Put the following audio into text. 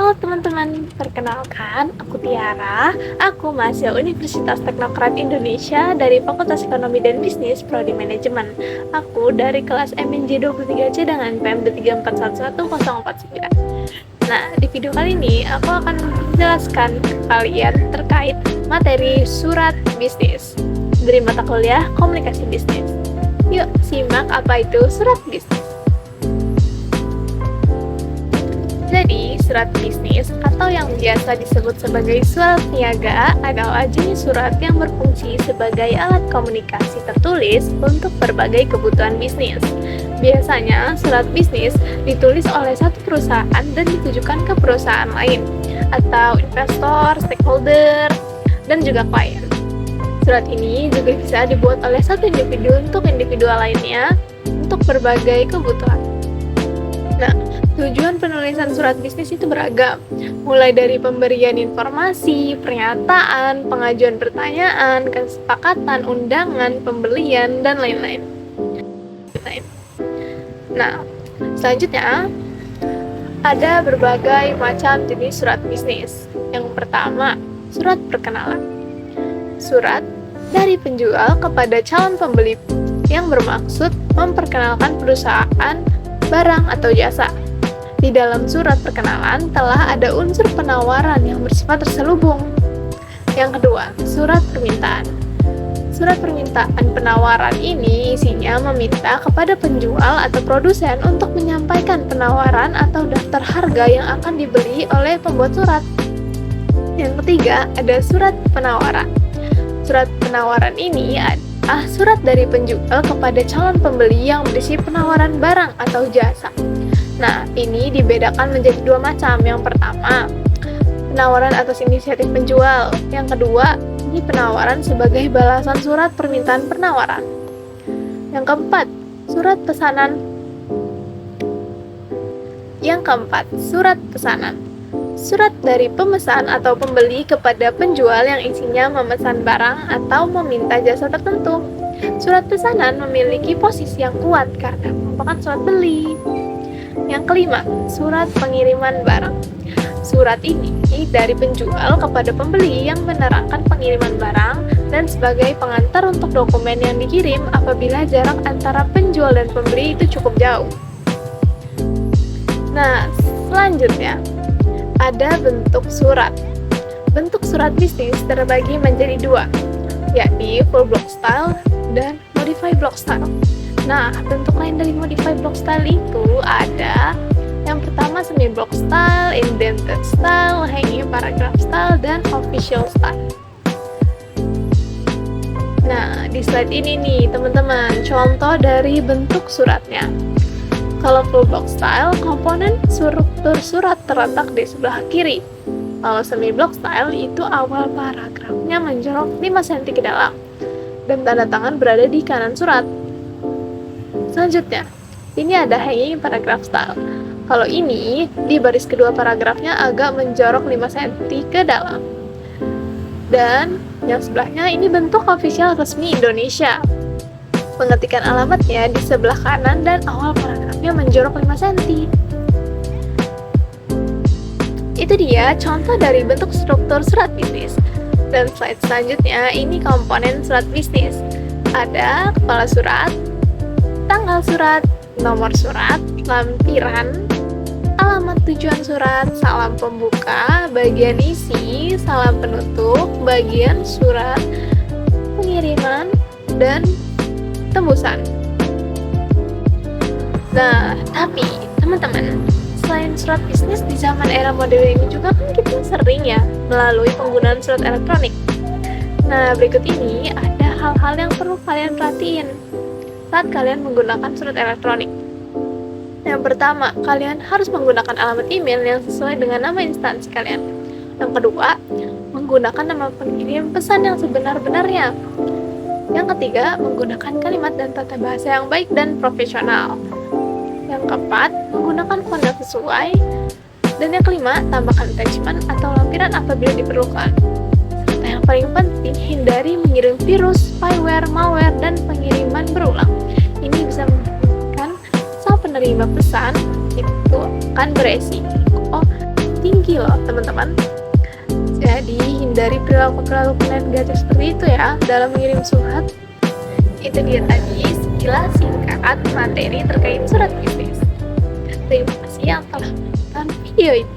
Halo teman-teman, perkenalkan aku Tiara. Aku mahasiswa Universitas Teknokrat Indonesia dari Fakultas Ekonomi dan Bisnis Prodi Manajemen. Aku dari kelas MNJ 23C dengan PMD 3411049. Nah, di video kali ini aku akan menjelaskan ke kalian terkait materi surat bisnis dari mata kuliah Komunikasi Bisnis. Yuk, simak apa itu surat bisnis. Jadi, surat bisnis atau yang biasa disebut sebagai surat niaga adalah jenis surat yang berfungsi sebagai alat komunikasi tertulis untuk berbagai kebutuhan bisnis. Biasanya, surat bisnis ditulis oleh satu perusahaan dan ditujukan ke perusahaan lain, atau investor, stakeholder, dan juga klien. Surat ini juga bisa dibuat oleh satu individu untuk individu lainnya untuk berbagai kebutuhan. Nah, tujuan penulisan surat bisnis itu beragam, mulai dari pemberian informasi, pernyataan, pengajuan pertanyaan, kesepakatan, undangan, pembelian, dan lain-lain. Nah, selanjutnya ada berbagai macam jenis surat bisnis. Yang pertama, surat perkenalan. Surat dari penjual kepada calon pembeli yang bermaksud memperkenalkan perusahaan, barang, atau jasa. Di dalam surat perkenalan telah ada unsur penawaran yang bersifat terselubung. Yang kedua, surat permintaan. Surat permintaan penawaran ini isinya meminta kepada penjual atau produsen untuk menyampaikan penawaran atau daftar harga yang akan dibeli oleh pembuat surat. Yang ketiga, ada surat penawaran. Surat penawaran ini adalah surat dari penjual kepada calon pembeli yang berisi penawaran barang atau jasa. Nah, ini dibedakan menjadi dua macam. Yang pertama, penawaran atas inisiatif penjual. Yang kedua, ini penawaran sebagai balasan surat permintaan penawaran. Yang keempat, surat pesanan. Yang keempat, surat pesanan. Surat dari pemesan atau pembeli kepada penjual yang isinya memesan barang atau meminta jasa tertentu. Surat pesanan memiliki posisi yang kuat karena merupakan surat beli. Yang kelima, surat pengiriman barang. Surat ini dari penjual kepada pembeli yang menerangkan pengiriman barang dan sebagai pengantar untuk dokumen yang dikirim apabila jarak antara penjual dan pembeli itu cukup jauh. Nah, selanjutnya ada bentuk surat. Bentuk surat bisnis terbagi menjadi dua, yakni full block style dan modify block style. Nah, bentuk lain dari modify block style itu ada yang pertama semi block style, indented style, hanging paragraph style, dan official style. Nah, di slide ini nih teman-teman, contoh dari bentuk suratnya. Kalau full block style, komponen struktur surat terletak di sebelah kiri. Kalau semi block style, itu awal paragrafnya menjorok 5 cm ke dalam, dan tanda tangan berada di kanan surat. Selanjutnya, ini ada hanging paragraph style. Kalau ini, di baris kedua paragrafnya agak menjorok 5 cm ke dalam. Dan yang sebelahnya ini bentuk official resmi Indonesia. Pengetikan alamatnya di sebelah kanan dan awal paragrafnya menjorok 5 cm. Itu dia contoh dari bentuk struktur surat bisnis. Dan slide selanjutnya, ini komponen surat bisnis. Ada kepala surat, tanggal surat, nomor surat, lampiran, alamat tujuan surat, salam pembuka, bagian isi, salam penutup, bagian surat, pengiriman, dan tembusan. Nah, tapi teman-teman, selain surat bisnis di zaman era modern ini juga kan kita sering ya melalui penggunaan surat elektronik. Nah, berikut ini ada hal-hal yang perlu kalian perhatiin saat kalian menggunakan surat elektronik. Yang pertama, kalian harus menggunakan alamat email yang sesuai dengan nama instansi kalian. Yang kedua, menggunakan nama pengirim pesan yang sebenar-benarnya. Yang ketiga, menggunakan kalimat dan tata bahasa yang baik dan profesional. Yang keempat, menggunakan font yang sesuai. Dan yang kelima, tambahkan attachment atau lampiran apabila diperlukan. Serta yang paling penting, hindari mengirim virus, spyware, malware, dan pengiriman berulang. Ini bisa menyebabkan saat penerima pesan itu akan beresiko tinggi teman-teman. Jadi hindari perilaku-perilaku negatif seperti itu ya dalam mengirim surat. Itu dia tadi sekilas singkat materi terkait surat bisnis. Terima kasih yang telah menonton video ini.